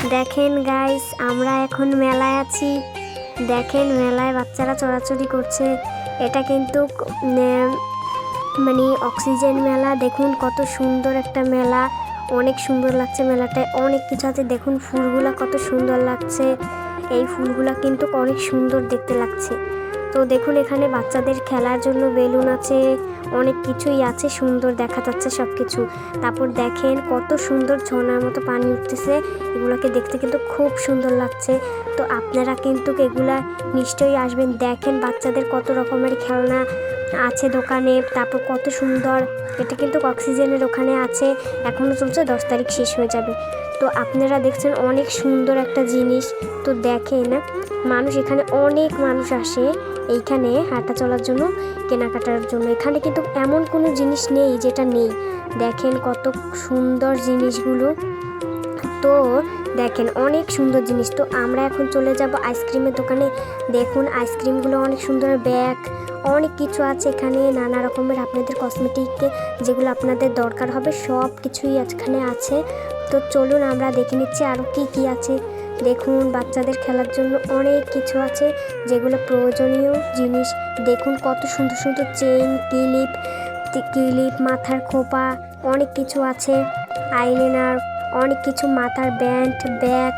দেখেন গাইস, আমরা এখন মেলায় আছি। দেখেন মেলায় বাচ্চারা চড়াচড়ি করছে। এটা কিন্তু মানে অক্সিজেন মেলা। দেখুন কত সুন্দর একটা মেলা, অনেক সুন্দর লাগছে। মেলাটায় অনেক কিছু আছে। দেখুন ফুলগুলা কত সুন্দর লাগছে। এই ফুলগুলা কিন্তু অনেক সুন্দর দেখতে লাগছে। তো দেখুন এখানে বাচ্চাদের খেলার জন্য বেলুন আছে, অনেক কিছুই আছে, সুন্দর দেখা যাচ্ছে সব কিছু। তারপর দেখেন কত সুন্দর ঝর্ণার মতো পানি উঠতেছে। এগুলোকে দেখতে কিন্তু খুব সুন্দর লাগছে। তো আপনারা কিন্তু এগুলা নিশ্চয়ই আসবেন। দেখেন বাচ্চাদের কত রকমের খেলনা আছে দোকানে। তারপর কত সুন্দর। এটা কিন্তু অক্সিজেনের ওখানে আছে, এখনও চলছে, 10 তারিখ শেষ হয়ে যাবে। তো আপনারা দেখছেন অনেক সুন্দর একটা জিনিস। তো দেখেন মানুষ, এখানে অনেক মানুষ আসে এইখানে হাঁটা চলার জন্য, কেনাকাটার জন্য। এখানে কিন্তু এমন কোনো জিনিস নেই যেটা নেই। দেখেন কত সুন্দর জিনিসগুলো। তো দেখেন অনেক সুন্দর জিনিস। তো আমরা এখন চলে যাব আইসক্রিমের দোকানে। দেখুন আইসক্রিমগুলো অনেক সুন্দর, ব্যাগ অনেক কিছু আছে এখানে, নানা রকমের আপনাদের কসমেটিকে যেগুলো আপনাদের দরকার হবে সব কিছুই এখানে আছে। তো চলুন আমরা দেখে নিচ্ছি আরও কি কি আছে। দেখুন বাচ্চাদের খেলার জন্য অনেক কিছু আছে যেগুলো প্রয়োজনীয় জিনিস। দেখুন কত সুন্দর সুন্দর চেইন, ক্লিপ, মাথার খোপা, অনেক কিছু আছে, আইলাইনার, অনেক কিছু, মাথার ব্যান্ড, ব্যাগ,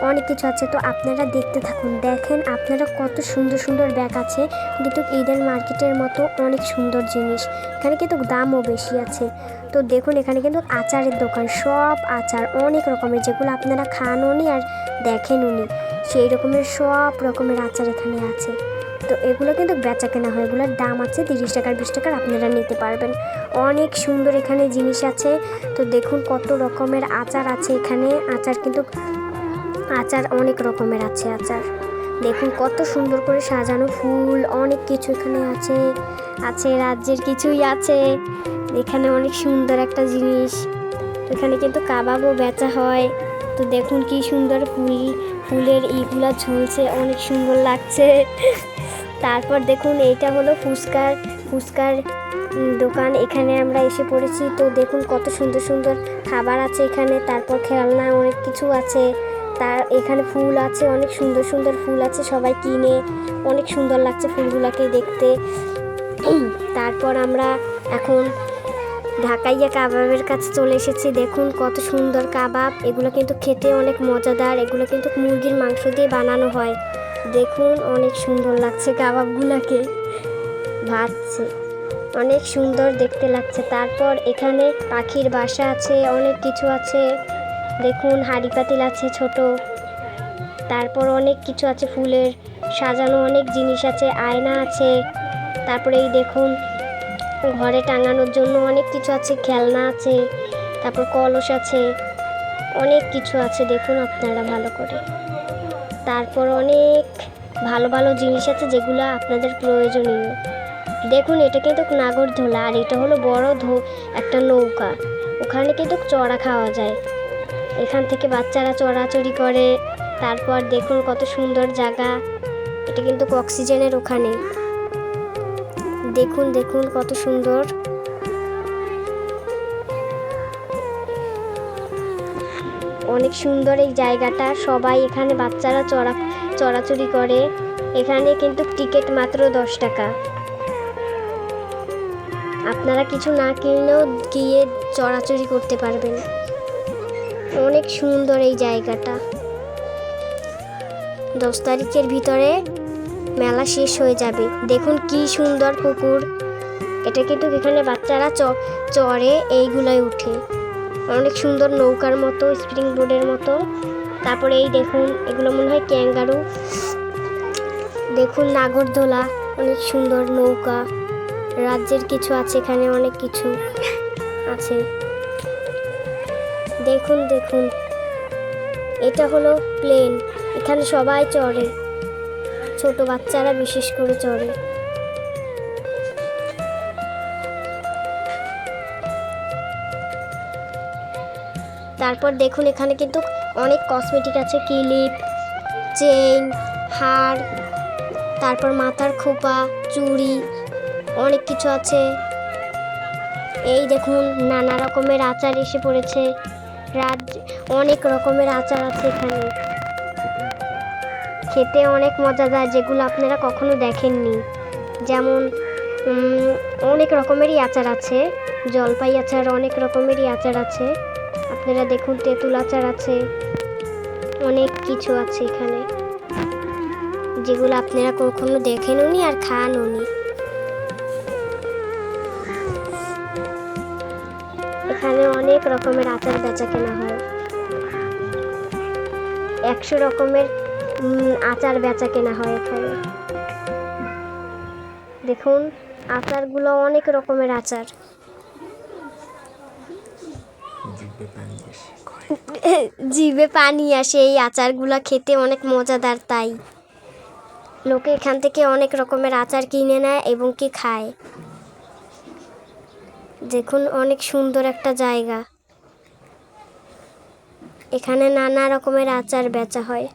অনেক কিছু আছে। তো আপনারা দেখতে থাকুন। দেখেন আপনারা কত সুন্দর সুন্দর ব্যাগ আছে, কিন্তু ঈদের মার্কেটের মতো অনেক সুন্দর জিনিস। এখানে কিন্তু দামও বেশি আছে। তো দেখুন এখানে কিন্তু আচারের দোকান, সব আচার অনেক রকমের, যেগুলো আপনারা খানও নি আর দেখেনও নি, সেই রকমের সব রকমের আচার এখানে আছে। তো এগুলো কিন্তু বেচা কেনা হয়, এগুলোর দাম আছে 30 টাকার 20 টাকার, আপনারা নিতে পারবেন। অনেক সুন্দর এখানে জিনিস আছে। তো দেখুন কত রকমের আচার আছে এখানে। আচার অনেক রকমের আছে আচার। দেখুন কত সুন্দর করে সাজানো, ফুল, অনেক কিছু এখানে আছে রাজ্যের কিছুই আছে। এখানে অনেক সুন্দর একটা জিনিস। এখানে কিন্তু কাবাবও বেচা হয়। তো দেখুন কি সুন্দর ফুলের ইগুলা ঝুলছে, অনেক সুন্দর লাগছে। তারপর দেখুন এইটা হলো ফুচকার দোকান। এখানে আমরা এসে পড়েছি। তো দেখুন কত সুন্দর সুন্দর খাবার আছে এখানে। তারপর খেলনা অনেক কিছু আছে। এখানে ফুল আছে, অনেক সুন্দর সুন্দর ফুল আছে, সবাই কিনে, অনেক সুন্দর লাগছে ফুলগুলোকে দেখতে। তারপর আমরা এখন ঢাকাইয়া কাবাবের কাছে চলে এসেছি। দেখুন কত সুন্দর কাবাব। এগুলো কিন্তু খেতে অনেক মজাদার। এগুলো কিন্তু মুরগির মাংস দিয়ে বানানো হয়। দেখুন অনেক সুন্দর লাগছে কাবাবগুলোকে ভাজছে, অনেক সুন্দর দেখতে লাগছে। তারপর এখানে পাখির বাসা আছে, অনেক কিছু আছে। দেখুন হাঁড়ি পাতিল আছে ছোট। তারপর অনেক কিছু আছে, ফুলের সাজানো অনেক জিনিস আছে, আয়না আছে। তারপরে এই দেখুন ঘরে টাঙানোর জন্য অনেক কিছু আছে, খেলনা আছে, তারপর কলস আছে, অনেক কিছু আছে। দেখুন আপনারা ভালো করে। তারপর অনেক ভালো ভালো জিনিস আছে যেগুলো আপনাদের প্রয়োজনীয়। দেখুন এটা কিন্তু নাগরদোলা, আর এটা হলো বড় একটা নৌকা। ওখানে কিন্তু চড়া খাওয়া যায়, এখান থেকে বাচ্চারা চড়াচড়ি করে। তারপর দেখুন কত সুন্দর জায়গা। এটা কিন্তু অক্সিজেনের ওখানে। দেখুন দেখুন কত সুন্দর। অনেক সুন্দর এই জায়গাটা। সবাই এখানে বাচ্চারা চড়াচড়ি করে। এখানে কিন্তু টিকিট মাত্র 10 টাকা। আপনারা কিছু না কিনলেও গিয়ে চড়াচড়ি করতে পারবেন। অনেক সুন্দর এই জায়গাটা। 10 তারিখের ভিতরে মেলা শেষ হয়ে যাবে। দেখুন কি সুন্দর পুকুর। এটা কিন্তু এখানে বাচ্চারা চড়ে, এইগুলোয় উঠে, অনেক সুন্দর নৌকার মতো, স্প্রিং বোর্ডের মতো। তারপরে এই দেখুন এগুলো মনে হয় ক্যাঙ্গারু। দেখুন নাগরদোলা, অনেক সুন্দর নৌকা, রাজ্যের কিছু আছে এখানে, অনেক কিছু আছে। দেখুন দেখুন এটা হলো প্লেন। এখানে সবাই চড়ে, ছোট বাচ্চারা বিশেষ করে চড়ে। তারপর দেখুন এখানে কিন্তু অনেক কসমেটিক আছে, ক্লিপ, চেইন, হার, তারপর মাথার খোপা, চুড়ি, অনেক কিছু আছে। এই দেখুন নানা রকমের আচার এসে পড়েছে। অনেক রকমের আচার আছে এখানে, খেতে অনেক মজাদার, যেগুলো আপনারা কখনো দেখেননি। যেমন অনেক রকমেরই আচার আছে, জলপাই আচার, অনেক রকমেরই আচার আছে। আপনারা দেখুন, তেঁতুল আচার আছে, অনেক কিছু আছে এখানে, যেগুলো আপনারা কখনো দেখেনওনি আর খানওনি। এখানে অনেক রকমের আচার বেচা কেনা হয়, 100 রকমের আচার বেচা কেনা হয় এখানে। দেখুন, আচারগুলো অনেক রকমের আচার, জিভে পানি আসে, এই আচারগুলো খেতে অনেক মজাদার, তাই লোকে এখান থেকে অনেক রকমের আচার কিনে নেয় এবং কি খায়। দেখুন, অনেক সুন্দর একটা জায়গা, এখানে নানা রকমের আচার বেচা হয়।